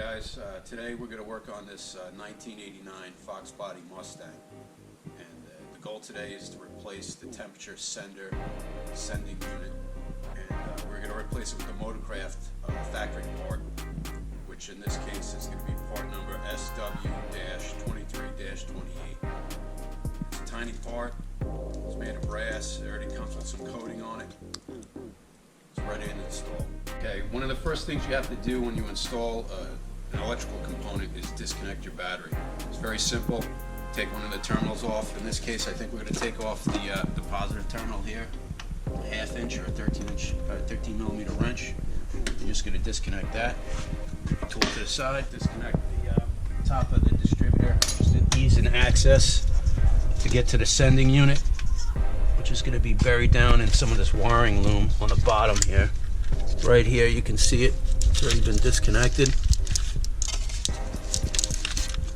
guys, today we're going to work on this 1989 Fox Body Mustang, and the goal today is to replace the temperature sending unit, and we're going to replace it with a Motorcraft factory part, which in this case is going to be part number SW-23-28. It's a tiny part, it's made of brass, it already comes with some coating on it. It's ready to install. Okay, one of the first things you have to do when you install an electrical component is disconnect your battery. It's very simple. Take one of the terminals off. In this case, I think we're going to take off the positive terminal here, a 1/2 inch or a 13 millimeter wrench. You're just going to disconnect that. Tool to the side, disconnect the top of the distributor, just an ease in access to get to the sending unit, which is going to be buried down in some of this wiring loom on the bottom here. Right here you can see it, it's already been disconnected.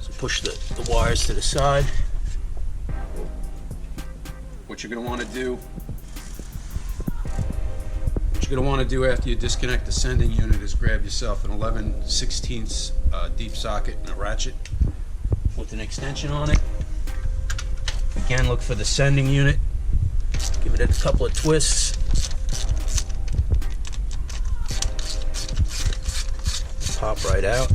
So push the wires to the side. What you're going to want to do after you disconnect the sending unit is grab yourself an 11/16 deep socket and a ratchet with an extension on it. Again, look for the sending unit. Give it a couple of twists. Pop right out.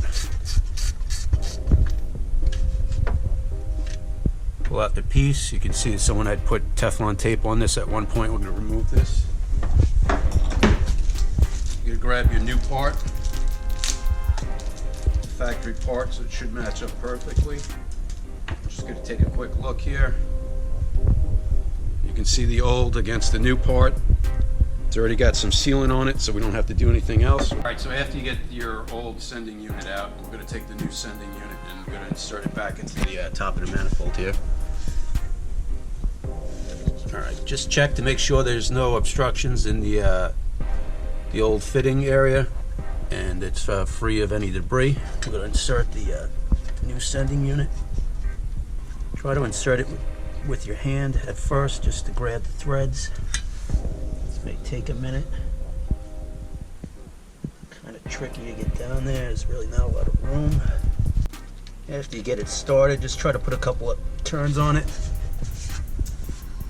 Pull out the piece. You can see that someone had put Teflon tape on this at one point. We're going to remove this. You're going to grab your new part, factory part, so it should match up perfectly. I'm just going to take a quick look here. You can see the old against the new part. It's already got some sealant on it, so we don't have to do anything else. Alright, so after you get your old sending unit out, we're going to take the new sending unit and we're going to insert it back into the top of the manifold here. Alright, just check to make sure there's no obstructions in the old fitting area and it's free of any debris. We're going to insert the new sending unit. Try to insert it with your hand at first, just to grab the threads. This may take a minute. Kind of tricky to get down there. There's really not a lot of room. After you get it started, just try to put a couple of turns on it.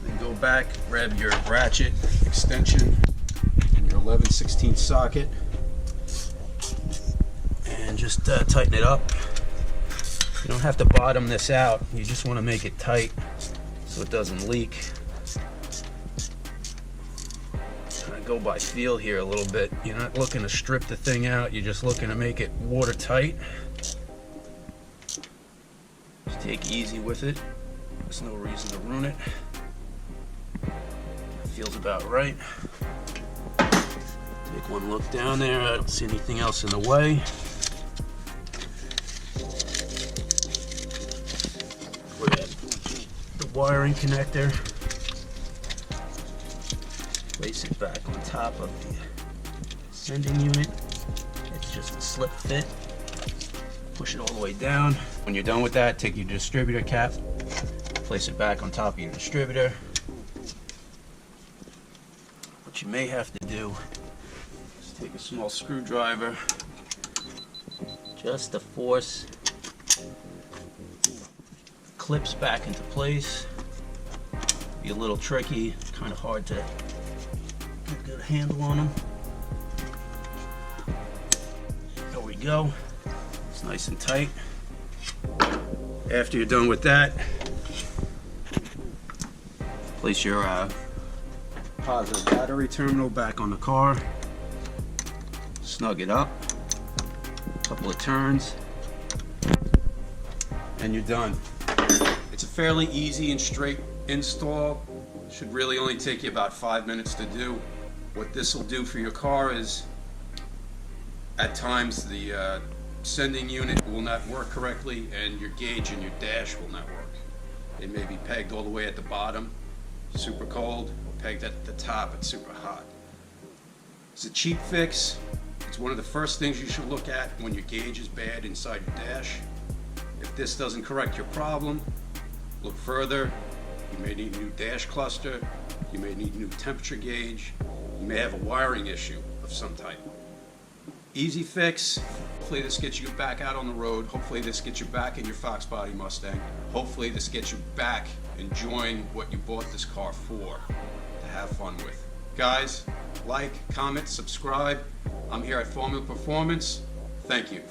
Then go back, grab your ratchet extension and your 11/16 socket, and just tighten it up. You don't have to bottom this out. You just want to make it tight so it doesn't leak. Kind of go by feel here a little bit. You're not looking to strip the thing out. You're just looking to make it watertight. Just take it easy with it. There's no reason to ruin it. Feels about right. Take one look down there. I don't see anything else in the way. Wiring connector, place it back on top of the sending unit. It's just a slip fit. Push it all the way down. When you're done with that, take your distributor cap, place it back on top of your distributor. What you may have to do is take a small screwdriver just to force clips back into place. Be a little tricky, kind of hard to get a good handle on them. There we go. It's nice and tight. After you're done with that, place your positive battery terminal back on the car. Snug it up. A couple of turns, and you're done. It's a fairly easy and straight install. Should really only take you about 5 minutes to do. What this will do for your car is, at times the sending unit will not work correctly and your gauge and your dash will not work. They may be pegged all the way at the bottom, super cold, or pegged at the top, it's super hot. It's a cheap fix. It's one of the first things you should look at when your gauge is bad inside your dash. If this doesn't correct your problem, look further. You may need a new dash cluster, you may need a new temperature gauge, you may have a wiring issue of some type. Easy fix. Hopefully this gets you back out on the road. Hopefully this gets you back in your Fox Body Mustang. Hopefully this gets you back enjoying what you bought this car for, to have fun with. Guys, like, comment, subscribe. I'm here at Formula Performance. Thank you.